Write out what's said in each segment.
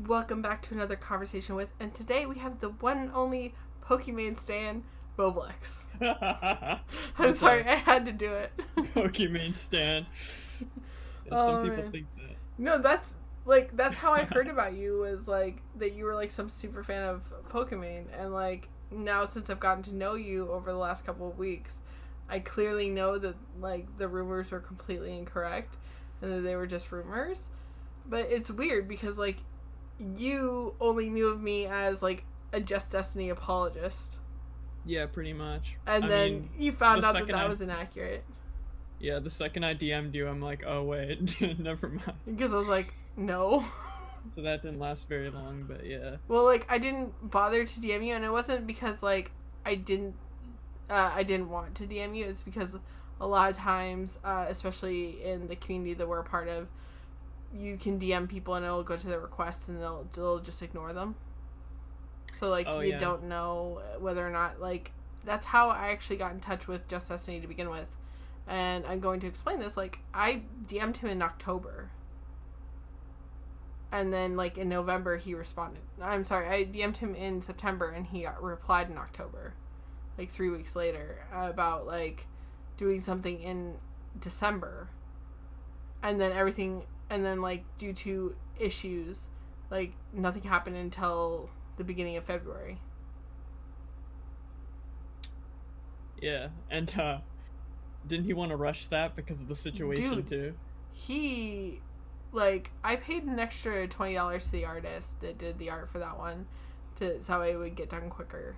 Welcome back to another conversation with, and today we have the one and only Pokemon stan, Bowblax. I'm sorry, I had to do it. Pokemon stan. Yeah, some people Man. think that. No, that's how I heard about you, was like that you were like some super fan of Pokemon, and like now since I've gotten to know you over the last couple of weeks, I clearly know that like the rumors were completely incorrect and that they were just rumors. But it's weird because like you only knew of me as like a Just Destiny apologist, Yeah, pretty much. and I then mean, you found the out that second that I was inaccurate the second I DM'd you, I'm like, oh wait, never mind. because I was like, no. So that didn't last very long, but yeah. Well, like I didn't bother to DM you, and it wasn't because like I didn't want to DM you. It's because a lot of times, especially in the community that we're a part of, you can DM people and it'll go to their requests and they'll just ignore them. So like you don't know whether or not, like, that's how I actually got in touch with Just Destiny to begin with. And I'm going to explain this. Like, I DM'd him in October. And then, like, in November, he responded. I'm sorry, I DM'd him in September, and he got replied in October. Like, 3 weeks later, about, like, doing something in December. And then, like, due to issues, like, nothing happened until the beginning of February. Yeah, and didn't he want to rush that because of the situation too? He, like, I paid an extra $20 to the artist that did the art for that one, so it would get done quicker.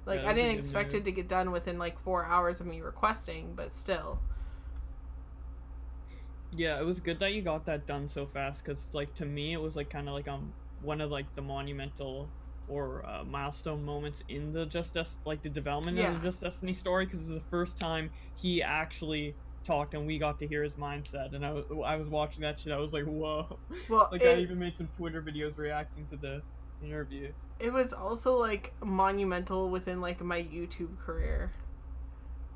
Like, Yeah, I didn't expect it to get done within like 4 hours of me requesting, but still. Yeah, it was good that you got that done so fast, because like to me it was like kind of like one of like the monumental or milestone moments in the the development of the Just Destiny story, because it's the first time he actually talked and we got to hear his mindset, and I was watching that shit. I was like, whoa. Well, like I even made some Twitter videos reacting to the interview. It was also like monumental within like my YouTube career,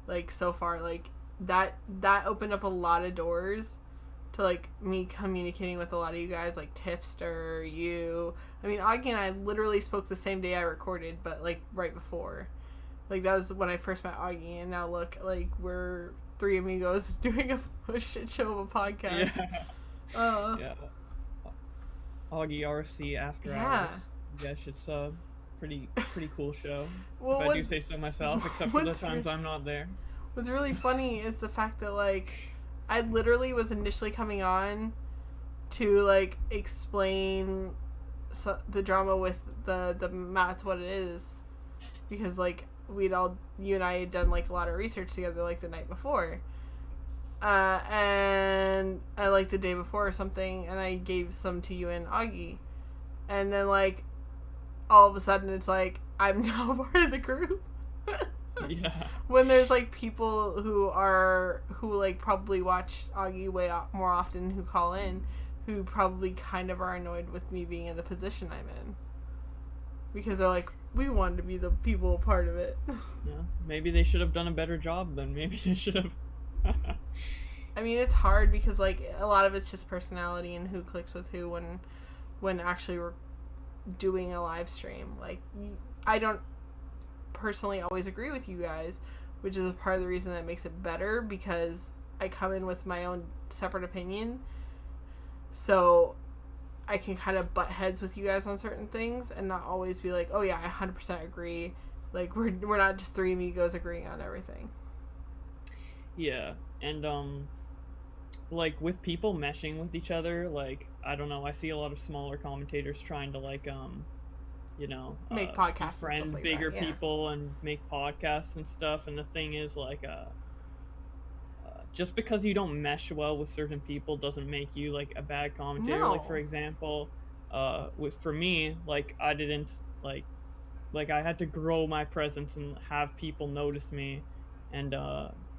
like so far. Like that opened up a lot of doors to like me communicating with a lot of you guys, like Tipster, you. I mean, Augie and I literally spoke the same day I recorded, but like right before. Like that was when I first met Augie, and now look, like we're three amigos doing a shit show of a podcast. Yeah. Yeah. Augie RFC After Hours. Yeah, it's a pretty cool show. Well, if I do say so myself, except for the times I'm not there. What's really funny is the fact that like I literally was initially coming on to like explain the drama with the Matt's What It Is, because like you and I had done like a lot of research together like the night before, and I like the day before or something, and I gave some to you and Augie, and then like all of a sudden it's like I'm now part of the group. Yeah. When there's like people who like probably watch Augie way more often, who call in, who probably kind of are annoyed with me being in the position I'm in, because they're like, we wanted to be the people part of it. Yeah, maybe they should have done a better job then. Maybe they should have. I mean, it's hard because like a lot of it's just personality and who clicks with who when actually we're doing a live stream. Like, I don't personally always agree with you guys, which is a part of the reason that makes it better, because I come in with my own separate opinion, so I can kind of butt heads with you guys on certain things and not always be like, oh yeah, I 100% agree. Like we're not just three amigos agreeing on everything. Yeah, and like with people meshing with each other, like I don't know, I see a lot of smaller commentators trying to like make podcasts, friend like bigger that, yeah. people and make podcasts and stuff. And the thing is, like, just because you don't mesh well with certain people doesn't make you like a bad commentator. No. Like for example, for me, like I didn't like I had to grow my presence and have people notice me, and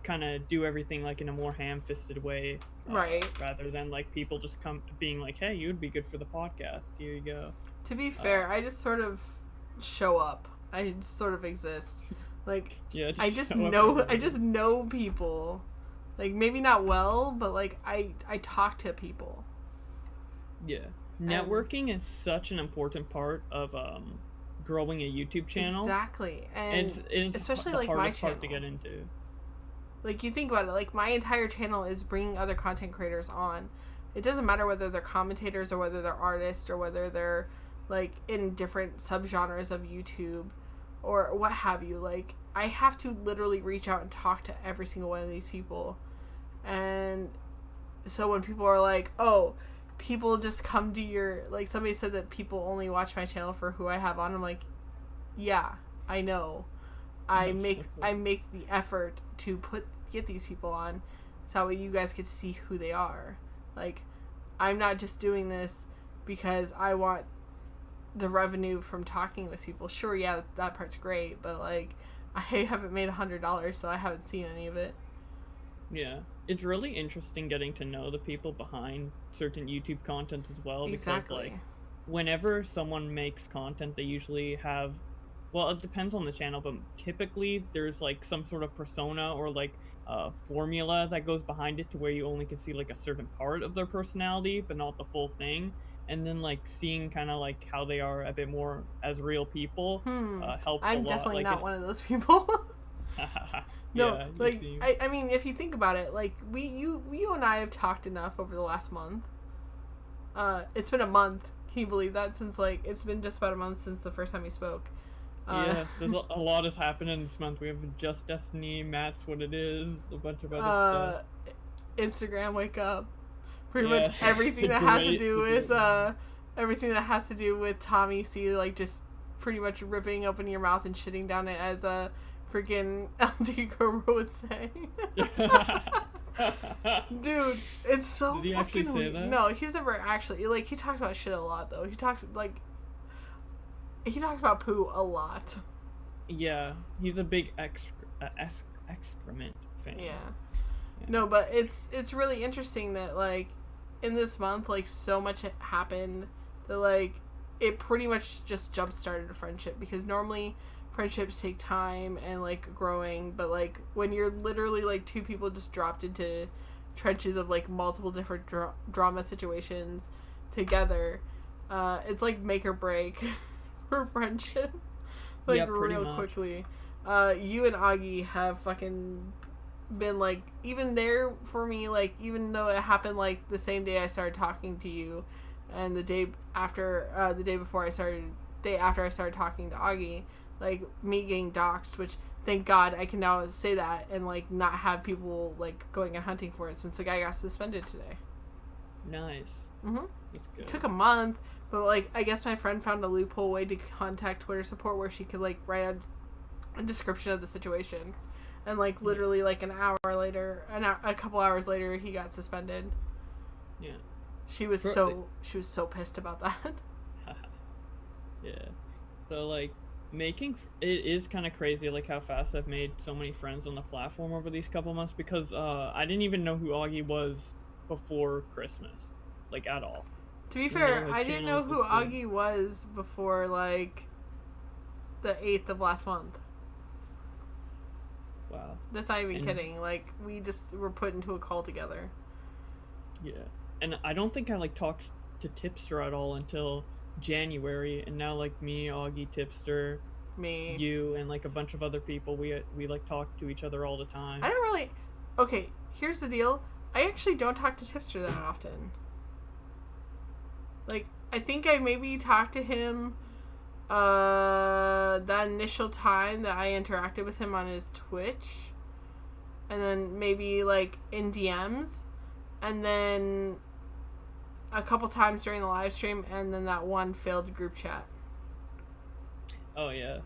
kind of do everything like in a more ham-fisted way, right? Rather than like people just being like, hey, you'd be good for the podcast, here you go. To be fair, I just sort of show up. I just sort of exist. Like, yeah, I just know people. Like, maybe not well, but like I talk to people. Yeah. Networking is such an important part of growing a YouTube channel. Exactly. And And it's especially the like my hardest part to channel. get into. Like, you think about it, like, my entire channel is bringing other content creators on. It doesn't matter whether they're commentators or whether they're artists or whether they're, like, in different subgenres of YouTube or what have you. Like, I have to literally reach out and talk to every single one of these people. And so when people are like, oh, people just come to your, like, somebody said that people only watch my channel for who I have on, I'm like, yeah, I know. I make the effort to get these people on so you guys get to see who they are. Like, I'm not just doing this because I want the revenue from talking with people. Sure, yeah, that part's great, but like, I haven't made $100, so I haven't seen any of it. Yeah. It's really interesting getting to know the people behind certain YouTube content as well, because Exactly. like whenever someone makes content, they usually have, well, it depends on the channel, but typically there's like some sort of persona or like formula that goes behind it to where you only can see like a certain part of their personality but not the full thing, and then like seeing kind of like how they are a bit more as real people helps a I'm lot, definitely like not one of those people. No, yeah, you like, seem. I mean, if you think about it, like, you and I have talked enough over the last month. It's been a month. Can you believe that? Since, like, it's been just about a month since the first time we spoke. Yeah, there's a lot has happened in this month. We have Just Destiny, Matt's What It Is, a bunch of other stuff. Instagram, wake up. Pretty much everything that has to do with everything that has to do with Tommy C, like, just pretty much ripping open your mouth and shitting down it, as a freaking LD Cobra would say. Dude, it's so Did he fucking actually say weird. that? No, he's never actually, like, he talks about shit a lot though. He talks about poo a lot. Yeah, he's a big excrement fan. Yeah. No, but it's really interesting that, like, in this month, like, so much happened that, like, it pretty much just jump started a friendship, because normally friendships take time and, like, growing, but, like, when you're literally, like, two people just dropped into trenches of, like, multiple different drama situations together, it's like make or break for friendship. Like, yeah, real much. quickly. You and Augie have fucking been, like, even there for me, like, even though it happened, like, the same day I started talking to you, and the day after I started talking to Augie, like, me getting doxxed, which, thank God, I can now say that and, like, not have people, like, going and hunting for it, since the guy got suspended today. Nice. Mm-hmm. That's good. It took a month, but, like, I guess my friend found a loophole way to contact Twitter support where she could, like, write a description of the situation. And, like, literally, like, a couple hours later, he got suspended. Yeah. She was so pissed about that. Yeah. So, like, it is kind of crazy, like, how fast I've made so many friends on the platform over these couple months, because I didn't even know who Augie was before Christmas, like, at all. To be fair, I didn't know who Augie was before, like, the 8th of last month. Wow. That's not even kidding. Like, we just were put into a call together. Yeah. And I don't think I, like, talked to Tipster at all until January, and now, like, me, Augie, Tipster, me, you, and, like, a bunch of other people, we like, talk to each other all the time. I don't really... Okay, here's the deal. I actually don't talk to Tipster that often. Like, I think I maybe talked to him that initial time that I interacted with him on his Twitch, and then maybe, like, in DMs, and then a couple times during the live stream, and then that one failed group chat. Oh, yeah.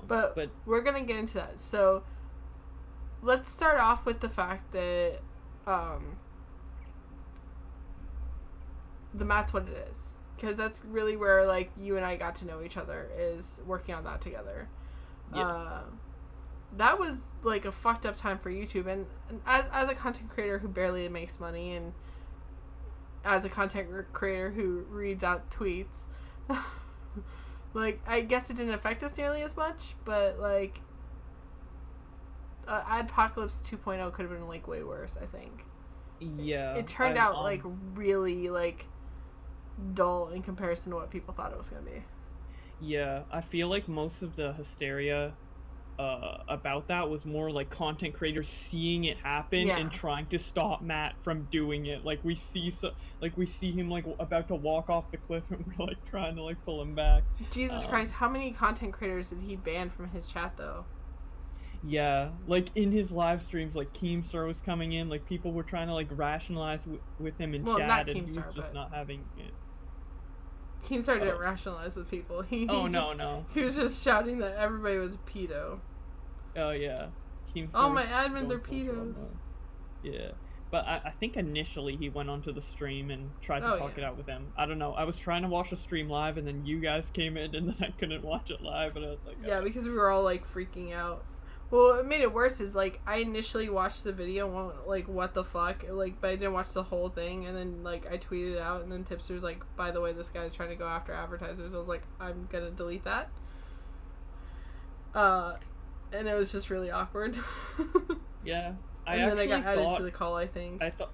But we're gonna get into that. So let's start off with the fact that the Matt's What It Is, because that's really where, like, you and I got to know each other, is working on that together. Yeah. That was, like, a fucked up time for YouTube, and as a content creator who barely makes money, and as a content creator who reads out tweets, like, I guess it didn't affect us nearly as much, but, like, Adpocalypse 2.0 could have been, like, way worse, I think. Yeah. It turned out, like, really, like, dull in comparison to what people thought it was gonna be. Yeah, I feel like most of the hysteria about that was more like content creators seeing it happen and trying to stop Matt from doing it. Like we see him like about to walk off the cliff and we're like trying to like pull him back. Jesus Christ, how many content creators did he ban from his chat though? Yeah, like in his live streams, like Keemstar was coming in, like people were trying to like rationalize with him in chat, and he was just not having it. Keemstar didn't rationalize with people. He no. He was just shouting that everybody was a pedo. Oh yeah, Keemstar. All my admins are pedos. Yeah, but I think initially he went onto the stream and tried to talk it out with them. I don't know. I was trying to watch the stream live, and then you guys came in, and then I couldn't watch it live, and I was like, yeah, because we were all like freaking out. Well, what made it worse is, like, I initially watched the video and went, like, what the fuck? Like, but I didn't watch the whole thing, and then, like, I tweeted it out, and then Tipster's like, by the way, this guy's trying to go after advertisers. I was like, I'm gonna delete that. And it was just really awkward. Yeah. And then I got added to the call, I think. I thought...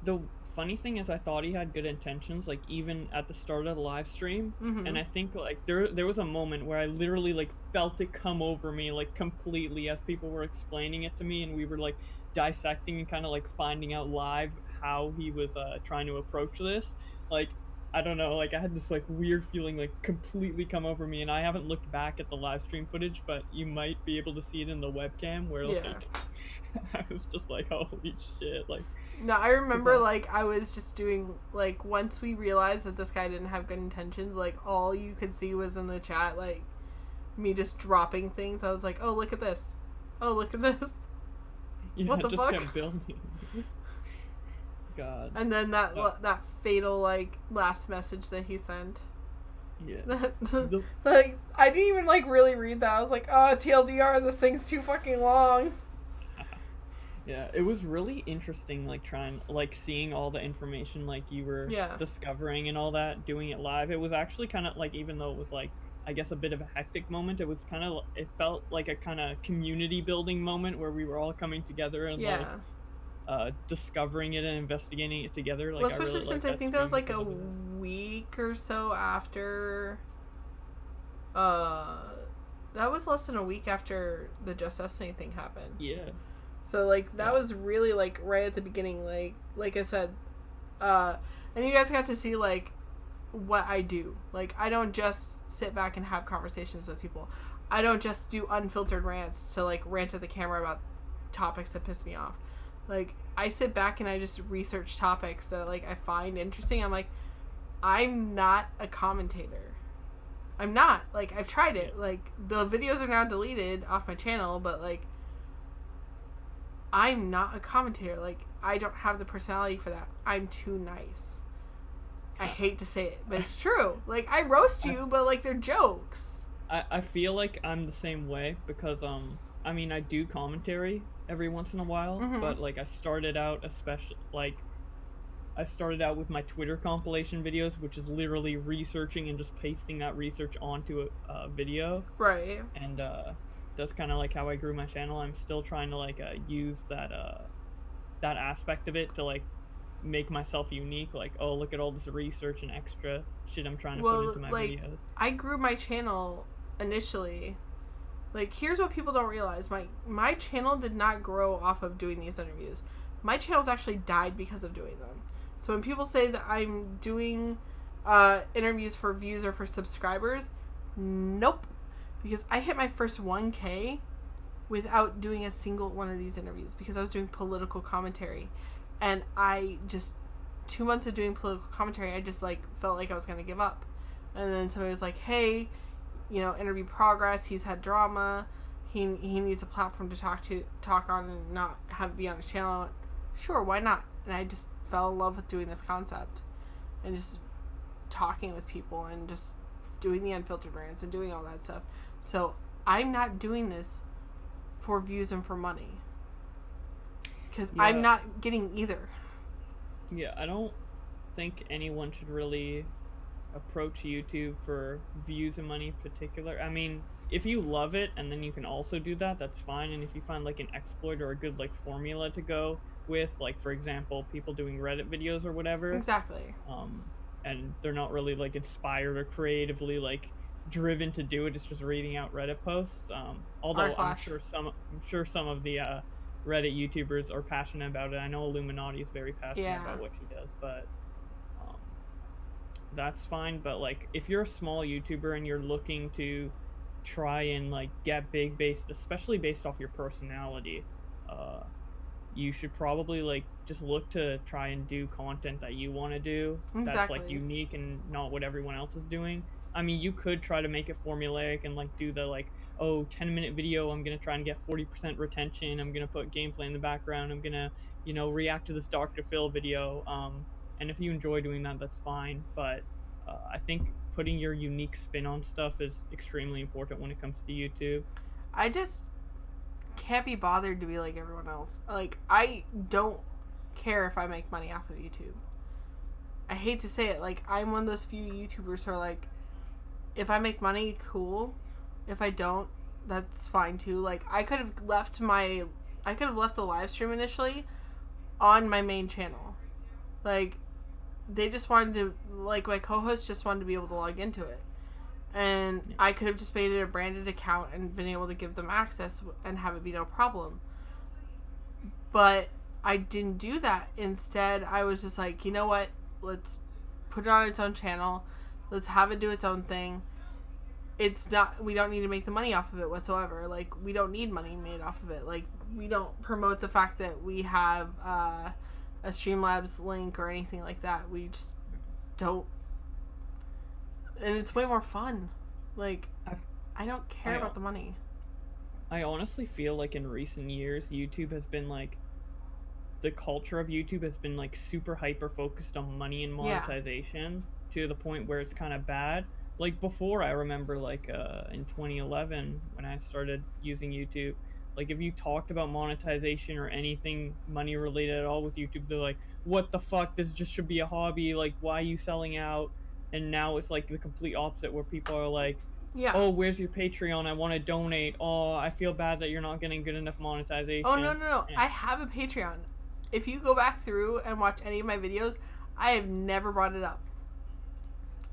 The funny thing is, I thought he had good intentions, like, even at the start of the live stream, and I think, like, there was a moment where I literally, like, felt it come over me, like, completely as people were explaining it to me, and we were, like, dissecting and kind of, like, finding out live how he was trying to approach this. Like, I don't know, like, I had this, like, weird feeling, like, completely come over me, and I haven't looked back at the live stream footage, but you might be able to see it in the webcam, where, like, I was just like, holy shit, like... No, I remember, like, I was just doing, like, once we realized that this guy didn't have good intentions, like, all you could see was in the chat, like, me just dropping things. I was like, oh, look at this. Oh, look at this. Yeah, what the fuck? Kept building. God. And then that fatal, like, last message that he sent. Yeah. Like, I didn't even, like, really read that. I was like, oh, TLDR, this thing's too fucking long. Yeah, it was really interesting, like, seeing all the information, like, you were discovering and all that, doing it live. It was actually kind of, like, even though it was, like, I guess a bit of a hectic moment, it felt like a kind of community building moment where we were all coming together and, like, discovering it and investigating it together. Like, well, especially since I think that was, like, a week or so after, that was less than a week after the Just Destiny thing happened. Yeah. So, like, that was really, like, right at the beginning, like I said, and you guys got to see, like, what I do. Like, I don't just sit back and have conversations with people. I don't just do unfiltered rants to, like, rant at the camera about topics that piss me off. Like, I sit back and I just research topics that, like, I find interesting. I'm like, I'm not a commentator. I'm not. Like, I've tried it. Like, the videos are now deleted off my channel, but, like, I'm not a commentator. Like, I don't have the personality for that. I'm too nice. I hate to say it, but it's true. Like, I roast you, but, like, they're jokes. I feel like I'm the same way because, I mean, I do commentary every once in a while, but, like, I started out with my Twitter compilation videos, which is literally researching and just pasting that research onto a video. Right. And, that's kind of like how I grew my channel. I'm still trying to like use that aspect of it to like make myself unique. Like, oh, look at all this research and extra shit I'm trying to put into my videos. I grew my channel initially. Like, here's what people don't realize: my channel did not grow off of doing these interviews. My channel's actually died because of doing them. So when people say that I'm doing interviews for views or for subscribers, nope. Because I hit my first 1K without doing a single one of these interviews because I was doing political commentary. And I just, 2 months of doing political commentary, I just, like, felt like I was going to give up. And then somebody was like, hey, you know, interview progress, he's had drama, he needs a platform to talk on and not have it be on his channel. I went, sure, why not? And I just fell in love with doing this concept and just talking with people and just doing the unfiltered rants and doing all that stuff. So I'm not doing this for views and for money because I'm not getting either. Yeah, I don't think anyone should really approach YouTube for views and money in particular. I mean, if you love it and then you can also do that, that's fine. And if you find like an exploit or a good like formula to go with, like for example, people doing Reddit videos or whatever. Exactly. and they're not really like inspired or creatively like driven to do it. It's just reading out Reddit posts. Although I'm sure some of the Reddit YouTubers are passionate about it. I know Illuminati is very passionate about what she does, but um, that's fine. But like, if you're a small YouTuber and you're looking to try and like get big especially based off your personality, you should probably like just look to try and do content that you want to do that's like unique and not what everyone else is doing. I mean, you could try to make it formulaic and like do the like, oh, 10-minute video, I'm gonna try and get 40% retention, I'm gonna put gameplay in the background, I'm gonna, you know, react to this Dr. Phil video. And if you enjoy doing that, that's fine. But I think putting your unique spin on stuff is extremely important when it comes to YouTube. I just can't be bothered to be like everyone else. Like, I don't care if I make money off of YouTube. I hate to say it, like, I'm one of those few YouTubers who are like, if I make money, cool. If I don't, that's fine too. Like, I could have left the live stream initially on my main channel. Like, they just wanted to, like, my co-host just wanted to be able to log into it. And I could have just made it a branded account and been able to give them access and have it be no problem. But I didn't do that. Instead, I was just like, you know what? Let's put it on its own channel. Let's have it do its own thing. We don't need to make the money off of it whatsoever. Like, we don't need money made off of it. Like, we don't promote the fact that we have a Streamlabs link or anything like that. We just don't. And it's way more fun. Like, I don't care about the money. I honestly feel like in recent years, YouTube has been like, the culture of YouTube has been like super hyper focused on money and monetization to the point where it's kind of bad. Like before, I remember like in 2011 when I started using YouTube, like if you talked about monetization or anything money related at all with YouTube, they're like, what the fuck? This just should be a hobby. Like, why are you selling out? And now it's like the complete opposite where people are like, oh, where's your Patreon? I want to donate. Oh, I feel bad that you're not getting good enough monetization. Oh, no. I have a Patreon. If you go back through and watch any of my videos, I have never brought it up.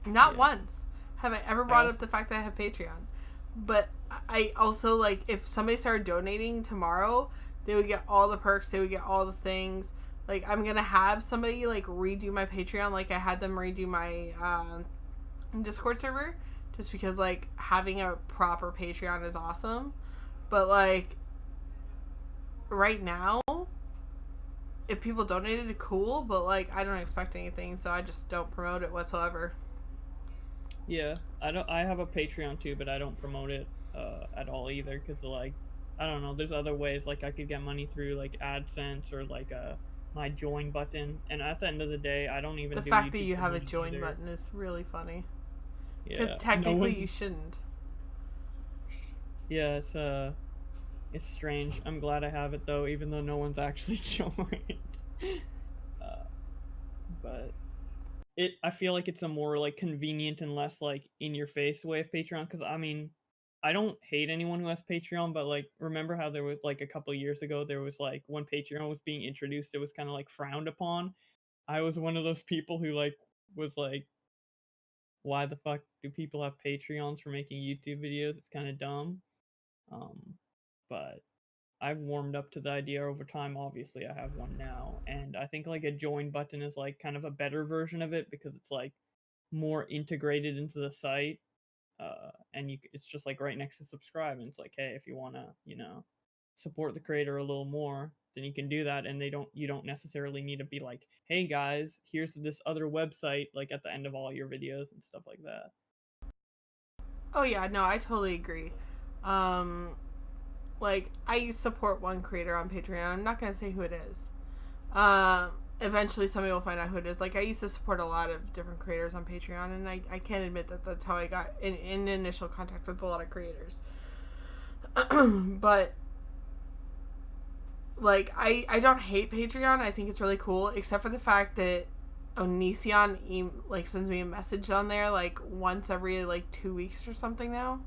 Not once have I ever brought up the fact that I have Patreon. But I also, like, if somebody started donating tomorrow, they would get all the perks. They would get all the things. Like, I'm going to have somebody, like, redo my Patreon. Like, I had them redo my Discord server. Just because, like, having a proper Patreon is awesome. But, like, right now, if people donated, cool. But, like, I don't expect anything. So I just don't promote it whatsoever. Yeah. I have a Patreon, too. But I don't promote it at all either. Because, like, I don't know. There's other ways. Like, I could get money through, like, AdSense or, like, my join button, and at the end of the day, I don't even. The fact that you have a join button is really funny. Because technically you shouldn't. Yeah, it's strange. I'm glad I have it though, even though no one's actually joined. But I feel like it's a more like convenient and less like in your face way of Patreon. Because I mean, I don't hate anyone who has Patreon, but like remember how there was like a couple years ago there was like when Patreon was being introduced, it was kind of like frowned upon. I was one of those people who like was like, why the fuck do people have Patreons for making YouTube videos? It's kind of dumb. But I've warmed up to the idea over time. Obviously, I have one now, and I think like a join button is like kind of a better version of it because it's like more integrated into the site. And it's just like right next to subscribe, and it's like, hey, if you want to, you know, support the creator a little more, then you can do that, and you don't necessarily need to be like, hey guys, here's this other website, like at the end of all your videos and stuff like that. Oh yeah, no, I totally agree. Like, I support one creator on Patreon. I'm not gonna say who it is. Eventually somebody will find out who it is. Like, I used to support a lot of different creators on Patreon, and I can't admit that that's how I got in initial contact with a lot of creators. But, like, I don't hate Patreon. I think it's really cool, except for the fact that Onision, like, sends me a message on there, like, once every, like, 2 weeks or something now.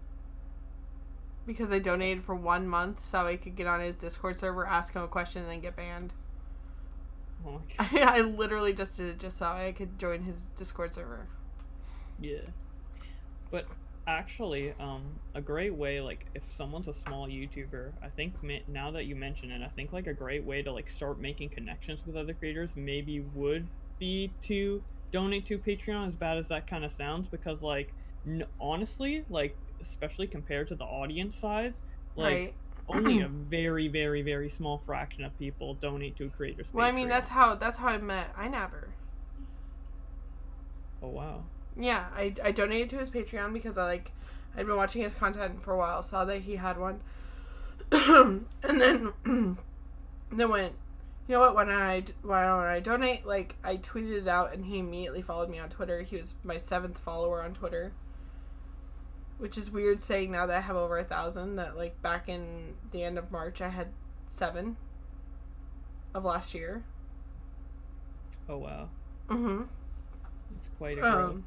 Because I donated for 1 month so I could get on his Discord server, ask him a question, and then get banned. Oh my God. I literally just did it just so I could join his Discord server. Yeah. But actually, a great way, like, if someone's a small YouTuber, I think now that you mention it, I think, like, a great way to, like, start making connections with other creators maybe would be to donate to Patreon, as bad as that kind of sounds, because, like, honestly, like, especially compared to the audience size, like, Right. only a very, very, very small fraction of people donate to a creator's Patreon. Well, I mean, that's how I met iNabber. Oh, wow. Yeah, I donated to his Patreon because I'd been watching his content for a while, saw that he had one, and then went, you know what? Why don't I donate? Like, I tweeted it out, and he immediately followed me on Twitter. He was my 7th follower on Twitter, which is weird saying now that I have over 1,000. That, like, back in the end of March, I had 7 of last year. Oh, wow. Mm-hmm. It's quite a growth.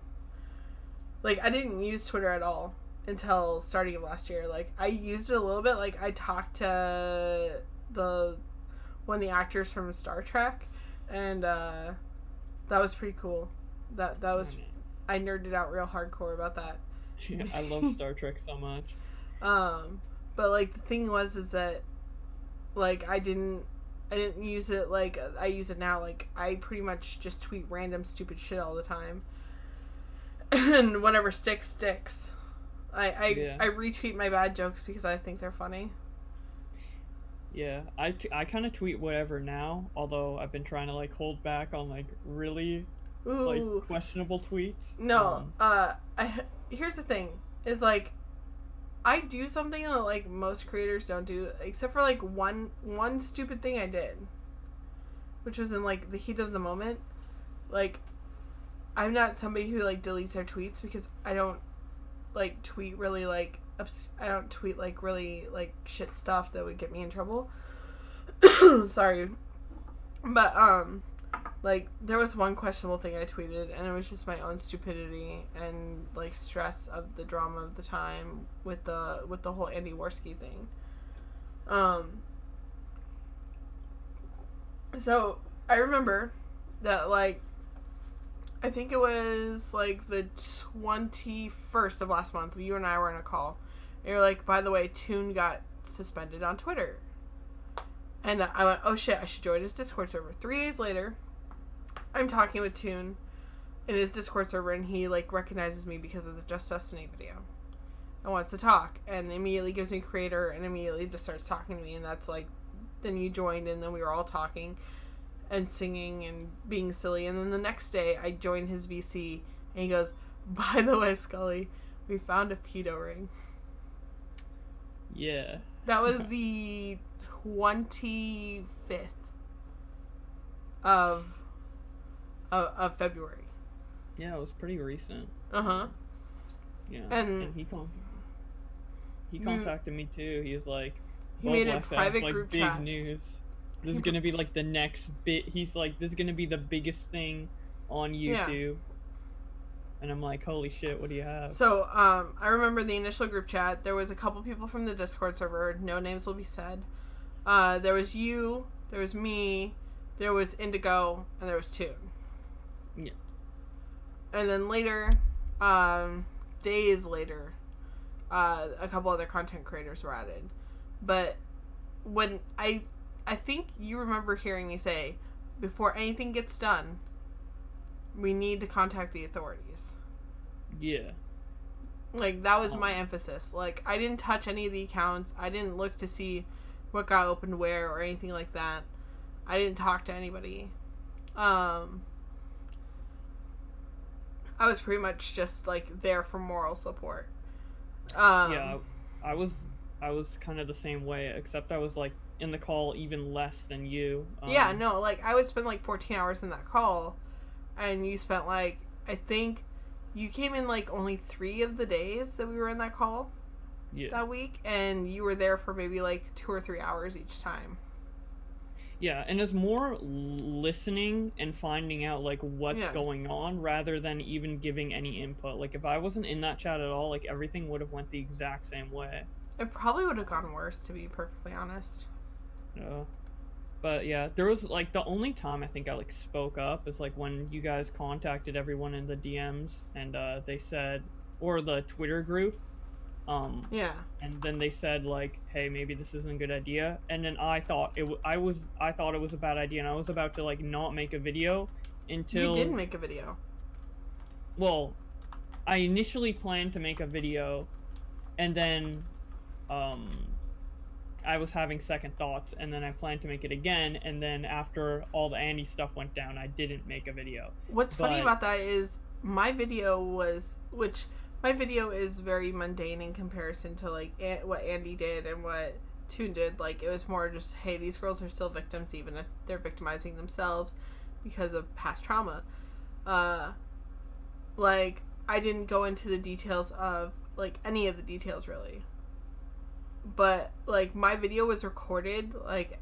Like, I didn't use Twitter at all until starting of last year. Like, I used it a little bit. Like, I talked to one of the actors from Star Trek, and that was pretty cool. That was, I nerded out real hardcore about that. Yeah, I love Star Trek so much. But, like, the thing is that, like, I didn't use it like I use it now. Like, I pretty much just tweet random stupid shit all the time. And whatever sticks. I retweet my bad jokes because I think they're funny. Yeah, I kind of tweet whatever now, although I've been trying to, like, hold back on, like, really like questionable tweets. No, here's the thing, is, like, I do something that, like, most creators don't do, except for, like, one stupid thing I did, which was in, like, the heat of the moment. Like, I'm not somebody who, like, deletes their tweets because I don't, like, tweet really, like, I don't tweet, like, really, like, shit stuff that would get me in trouble. Sorry. But, like, there was one questionable thing I tweeted, and it was just my own stupidity and, like, stress of the drama of the time with the whole Andy Worski thing. So, I remember that, like, I think it was, like, the 21st of last month, you and I were in a call, and you're like, by the way, Toon got suspended on Twitter. And I went, oh shit, I should join his Discord server. 3 days later, I'm talking with Toon in his Discord server, and he, like, recognizes me because of the Just Destiny video and wants to talk, and immediately gives me creator, and immediately just starts talking to me, and that's, like, then you joined, and then we were all talking and singing and being silly, and then the next day I joined his VC, and he goes, by the way, Scully, we found a pedo ring. Yeah. That was the 25th of February. Yeah, it was pretty recent. Uh-huh. Yeah. And he contacted me too. He was like, he made a Bowblax private like, group big chat. news. This is gonna be like the next bit. He's like, this is gonna be the biggest thing on YouTube. Yeah. And I'm like, holy shit, what do you have? So, I remember the initial group chat. There was a couple people from the Discord server. No names will be said. There was you. There was me. There was Indigo. And there was Toon. Yeah. And then later, days later, a couple other content creators were added. But when I think you remember hearing me say, before anything gets done, we need to contact the authorities. Yeah. Like, that was my emphasis. Like, I didn't touch any of the accounts. I didn't look to see what got opened where or anything like that. I didn't talk to anybody. I was pretty much just, like, there for moral support. Yeah, I was kind of the same way, except I was, like, in the call even less than you. Yeah, no, like, I would spend, like, 14 hours in that call, and you spent, like, I think you came in, like, only 3 of the days that we were in that call that week, and you were there for maybe, like, 2 or 3 hours each time. Yeah, and it's more listening and finding out, like, what's going on rather than even giving any input. Like, if I wasn't in that chat at all, like, everything would have went the exact same way. It probably would have gone worse, to be perfectly honest. Yeah. But yeah, there was like the only time I think I like spoke up is like when you guys contacted everyone in the DMs and they said, or the Twitter group, Yeah. and then they said like, hey, maybe this isn't a good idea. And then I thought it was a bad idea, and I was about to like not make a video You did until, make a video. well, I initially planned to make a video, and then um I was having second thoughts, and then I planned to make it again, and then after all the Andy stuff went down, I didn't make a video. What's funny about that is my video is very mundane in comparison to like what Andy did and what Toon did. Like, it was more just, hey, these girls are still victims even if they're victimizing themselves because of past trauma. Like, I didn't go into the details of like any of the details really. But like my video was recorded like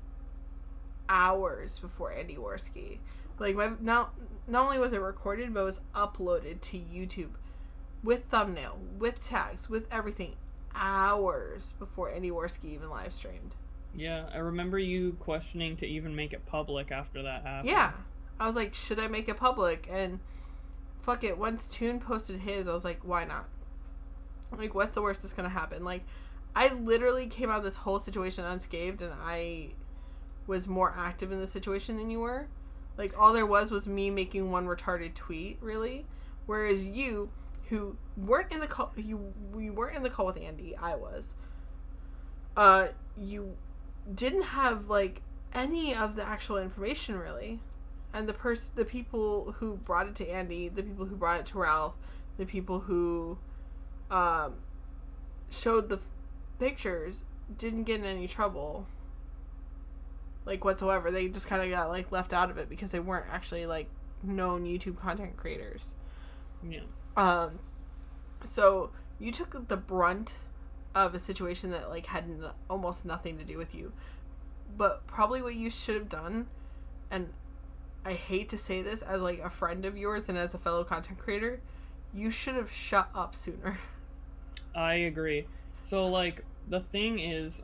hours before Andy Worski. Like, not only was it recorded, but it was uploaded to YouTube with thumbnail, with tags, with everything, hours before Andy Worski even live streamed. Yeah, I remember you questioning to even make it public after that happened. Yeah, I was like, should I make it public? And fuck it, once Toon posted his, I was like, why not? Like, what's the worst that's gonna happen? Like, I literally came out of this whole situation unscathed, and I was more active in the situation than you were. Like, all there was me making one retarded tweet, really. Whereas you, who weren't in the call, we weren't in the call with Andy. I was. You didn't have like any of the actual information really, and the people who brought it to Andy, the people who brought it to Ralph, the people who showed the pictures didn't get in any trouble like whatsoever. They just kind of got like left out of it because they weren't actually like known YouTube content creators. Yeah. So you took the brunt of a situation that like had almost nothing to do with you. But probably what you should have done, and I hate to say this as like a friend of yours and as a fellow content creator, you should have shut up sooner. I agree. So like the thing is,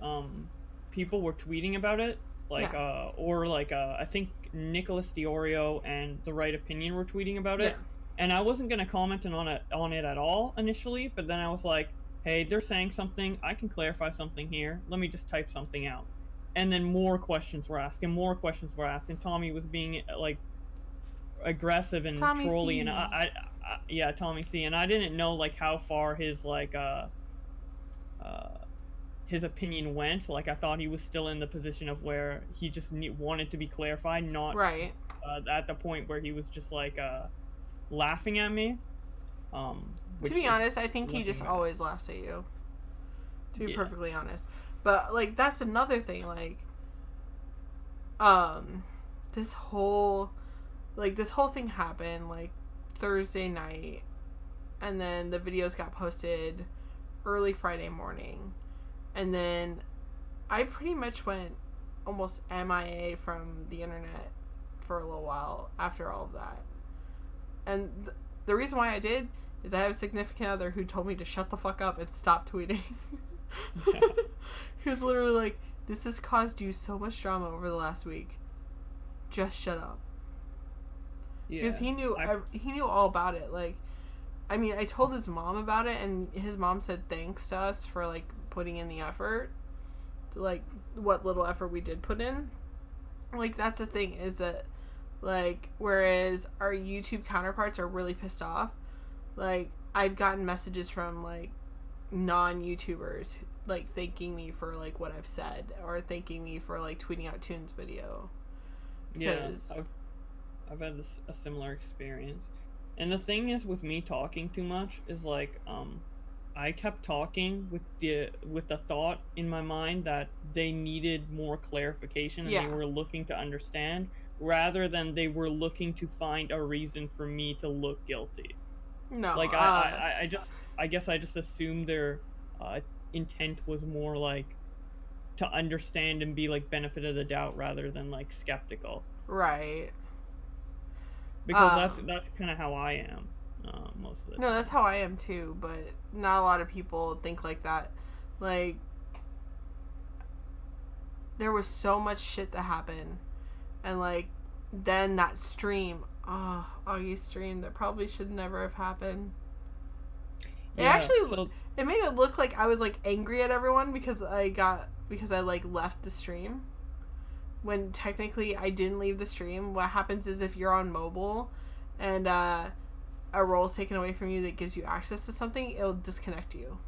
people were tweeting about it, like Yeah. or like I think Nicholas Diorio and The Right Opinion were tweeting about it. Yeah. And I wasn't gonna comment on it at all initially, but then I was like, hey, they're saying something, I can clarify something here, let me just type something out. And then more questions were asked, and Tommy was being like aggressive and Tommy trolly, C. and I yeah, Tommy C. And I didn't know like how far his like his opinion went. Like, I thought he was still in the position of where he just wanted to be clarified, not Right. At the point where he was just like laughing at me. To be honest, I think he just always laughs at you. To be perfectly honest. But like, that's another thing, like this whole thing happened like Thursday night, and then the videos got posted early Friday morning, and then I pretty much went almost MIA from the internet for a little while after all of that. And the reason why I did is I have a significant other who told me to shut the fuck up and stop tweeting. Yeah. He was literally like, this has caused you so much drama over the last week. Just shut up. Yeah. Because he knew all about it. Like, I mean, I told his mom about it, and his mom said thanks to us for like putting in the effort, to, like, what little effort we did put in. Like, that's the thing, is that like, whereas our YouTube counterparts are really pissed off, like, I've gotten messages from like non-YouTubers like thanking me for like what I've said, or thanking me for like tweeting out Toon's video. Yeah, I've had a similar experience. And the thing is with me talking too much is like I kept talking with the thought in my mind that they needed more clarification, and they were looking to understand, rather than they were looking to find a reason for me to look guilty. No, like I guess I just assumed their intent was more like to understand and be like benefit of the doubt rather than like skeptical. Right. Because that's kind of how I am most of the time. No, that's how I am too, but not a lot of people think like that. Like, there was so much shit that happened And like then that stream, Augie's stream, that probably should never have happened. It actually it made it look like I was like angry at everyone because I like left the stream, when technically I didn't leave the stream. What happens is if you're on mobile and a role is taken away from you that gives you access to something, it'll disconnect you.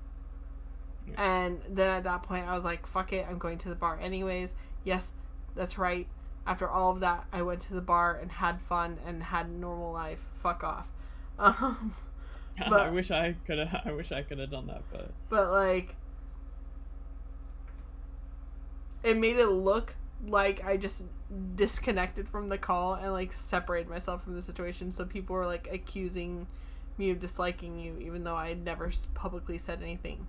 Yeah. And then at that point I was like, fuck it, I'm going to the bar anyways. Yes, that's right. After all of that, I went to the bar and had fun and had a normal life. Fuck off. But, I wish I could have done that, but like, it made it look like I just disconnected from the call and like separated myself from the situation. So people were like accusing me of disliking you, even though I had never publicly said anything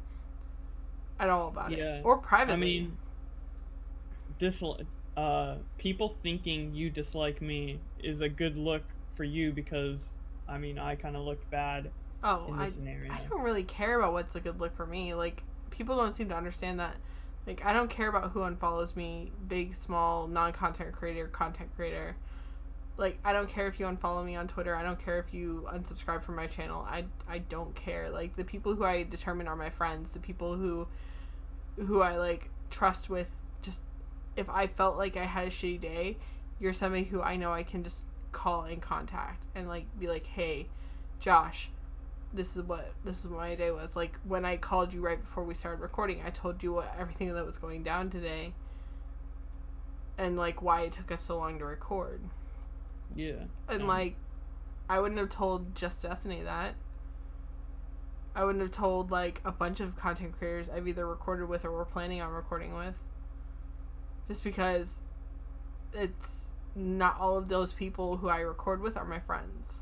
at all about it, or privately. I mean, people thinking you dislike me is a good look for you, because I mean, I kind of looked bad. In this scenario. I don't really care about what's a good look for me. Like, people don't seem to understand that. Like, I don't care about who unfollows me, big, small, non-content creator, content creator. Like, I don't care if you unfollow me on Twitter. I don't care if you unsubscribe from my channel. I don't care. Like, the people who I determine are my friends, the people who I like trust with. Just, if I felt like I had a shitty day, you're somebody who I know I can just call and contact and like be like, hey, Josh, this is what my day was. Like, when I called you right before we started recording, I told you everything that was going down today and like why it took us so long to record. Yeah. And like, I wouldn't have told Just Destiny that. I wouldn't have told like a bunch of content creators I've either recorded with or were planning on recording with, just because it's not all of those people who I record with are my friends.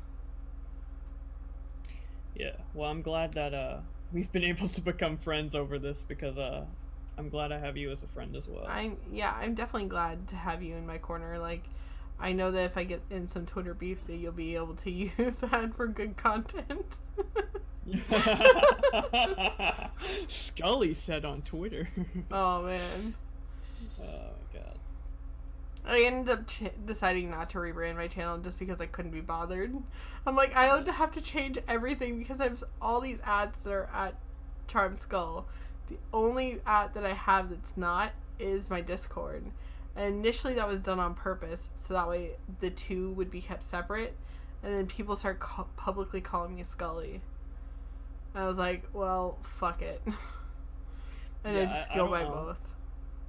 Yeah, well, I'm glad that we've been able to become friends over this, because I'm glad I have you as a friend as well. I'm definitely glad to have you in my corner. Like, I know that if I get in some Twitter beef, that you'll be able to use that for good content. Scully said on Twitter. Oh, man. Oh, God. I ended up deciding not to rebrand my channel just because I couldn't be bothered. I'm like, I don't have to change everything because I have all these ads that are at Charmedskull. The only ad that I have that's not is my Discord. And initially that was done on purpose, so that way the two would be kept separate. And then people start publicly calling me Scully. And I was like, well, fuck it. And I just go by both.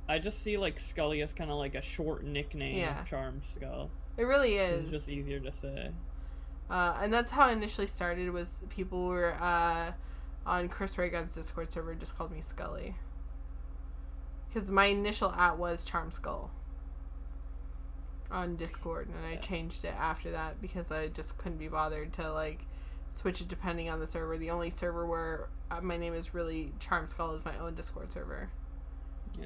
I just see like Scully as kind of like a short nickname of Charmedskull. It really is. It's just easier to say. And that's how I initially started, was people were on Chris Raygun's Discord server just called me Scully. Because my initial @ was Charmedskull on Discord, and I changed it after that because I just couldn't be bothered to like switch it depending on the server. The only server where my name is really Charmedskull is my own Discord server. Yeah.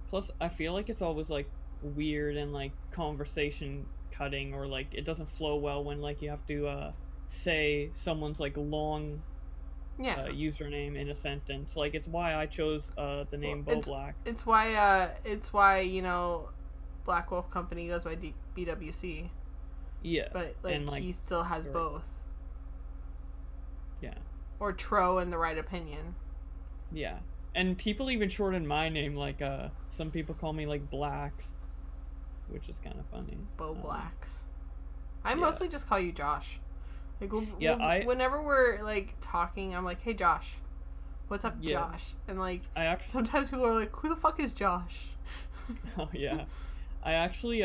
Plus, I feel like it's always like weird and like conversation cutting, or like it doesn't flow well when like you have to say someone's like long username in a sentence. Like, it's why I chose the name Bowblax. It's why you know, Black Wolf Company goes by BWC. Yeah, but like he still has both. Yeah. Or Tro in the Right Opinion. Yeah. And people even shorten my name, like, some people call me, like, Blacks, which is kind of funny. Bowblax. I mostly just call you Josh. Like, whenever we're, like, talking, I'm like, hey, Josh. What's up, Josh? And, like, sometimes people are like, who the fuck is Josh? Oh, yeah. I actually,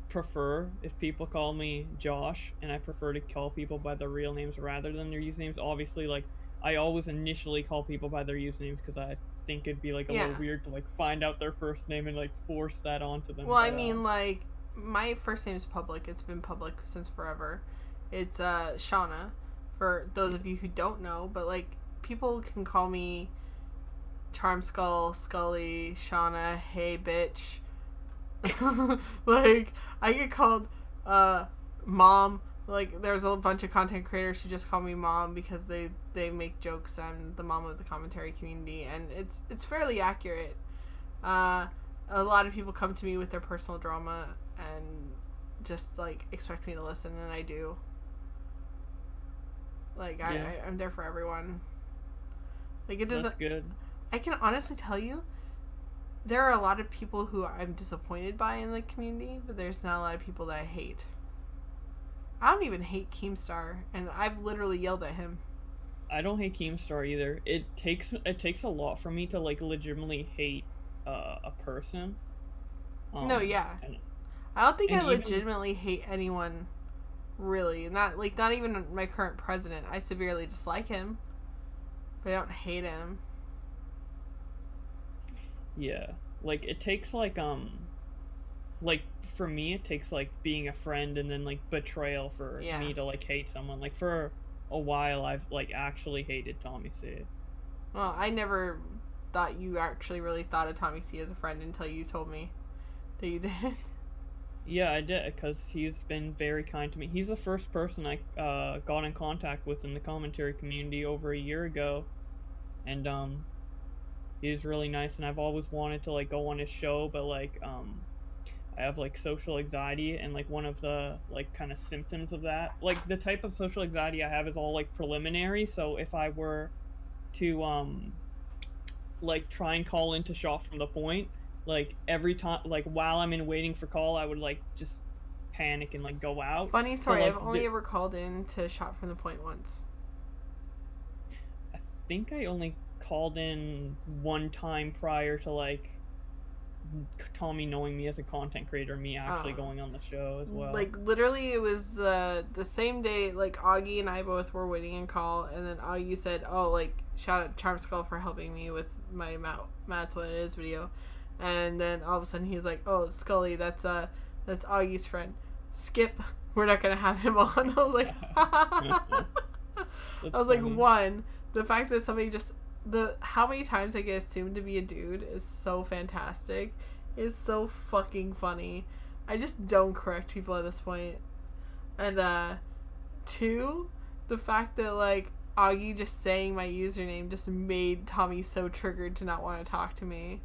prefer if people call me Josh, and I prefer to call people by their real names rather than their usernames. Obviously, like, I always initially call people by their usernames because I think it'd be like a little weird to like find out their first name and like force that onto them. Well, I mean, like, my first name's public. It's been public since forever. It's Shauna, for those of you who don't know, but like, people can call me Charmeskull, Scully, Shauna, hey bitch. Like, I get called Mom. Like, there's a bunch of content creators who just call me Mom because they make jokes. I'm the mom of the commentary community, and it's fairly accurate. A lot of people come to me with their personal drama, and just like expect me to listen, and I do. Like I'm there for everyone. Like it doesn't. That's good. I can honestly tell you, there are a lot of people who I'm disappointed by in the community, but there's not a lot of people that I hate. I don't even hate Keemstar, and I've literally yelled at him. I don't hate Keemstar either. It takes a lot for me to like legitimately hate a person. No, yeah. I don't think I legitimately hate anyone, really. Not even my current president. I severely dislike him, but I don't hate him. Yeah, like it takes like for me it takes like being a friend and then like betrayal for me to like hate someone. Like for a while I've like actually hated Tommy C. Well, I never thought you actually really thought of Tommy C as a friend until you told me that you did. Yeah, I did, because he's been very kind to me. He's the first person I got in contact with in the commentary community over a year ago, and he's really nice, and I've always wanted to like go on his show, but like I have like social anxiety, and like one of the like kind of symptoms of that, like the type of social anxiety I have is all like preliminary. So if I were to like try and call in to Shot from the Point, like every time, like while I'm in waiting for call, I would like just panic and like go out. Funny story, so, like, I've only ever called in to Shot from the Point once. I think I only called in one time prior to like Tommy knowing me as a content creator, me actually going on the show as well. Like literally it was the same day, like Augie and I both were waiting in call, and then Augie said, oh, like shout out Charmedskull for helping me with my Matt's What It Is video, and then all of a sudden he was like, oh, Scully, that's Augie's friend, Skip, we're not gonna have him on. I was like I was funny. Like, one, the fact that somebody just how many times I get assumed to be a dude is so fantastic. It's so fucking funny. I just don't correct people at this point. And two, the fact that like Augie just saying my username just made Tommy so triggered to not want to talk to me.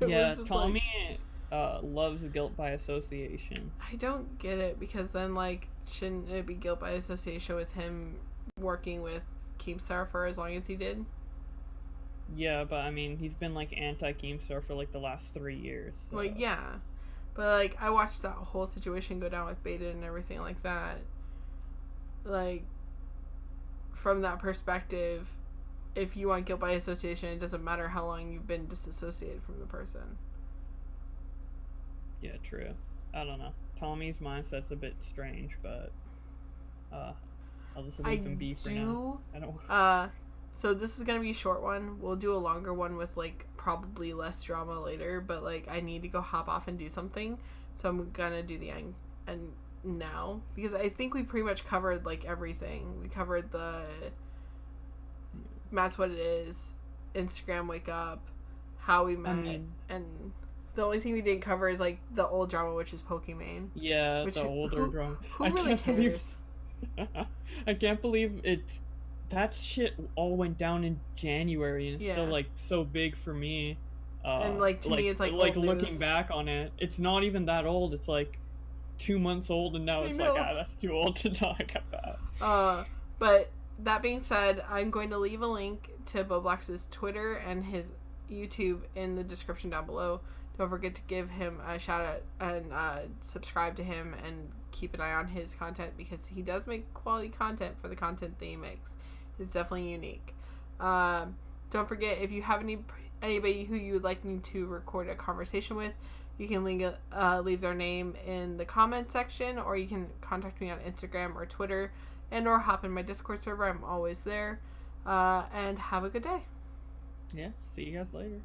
Yeah, Tommy loves guilt by association. I don't get it, because then like shouldn't it be guilt by association with him working with Keemstar for as long as he did? Yeah, but I mean, he's been like anti-Keemstar for like the last 3 years. So. Well, yeah, but like I watched that whole situation go down with Beta and everything like that. Like from that perspective, if you want guilt by association, it doesn't matter how long you've been disassociated from the person. Yeah, true. I don't know. Tommy's mindset's a bit strange, but I'll just leave him be for now. I don't. So this is gonna be a short one. We'll do a longer one with like probably less drama later. But like I need to go hop off and do something, so I'm gonna do the end now, because I think we pretty much covered like everything. We covered the Matt's What It Is, Instagram Wake Up, how we met, and the only thing we didn't cover is like the old drama, which is Pokimane. Yeah, the older drama. Who really cares? I can't believe that shit all went down in January, and it's still like so big for me. And like to me, it's like looking back on it, it's not even that old. It's like 2 months old, and now it's like that's too old to talk about. But that being said, I'm going to leave a link to Bowblax's Twitter and his YouTube in the description down below. Don't forget to give him a shout out and subscribe to him and keep an eye on his content, because he does make quality content for the content that he makes. It's definitely unique. Don't forget, if you have anybody who you would like me to record a conversation with, you can leave their name in the comment section, or you can contact me on Instagram or Twitter, and or hop in my Discord server. I'm always there. And have a good day. Yeah, see you guys later.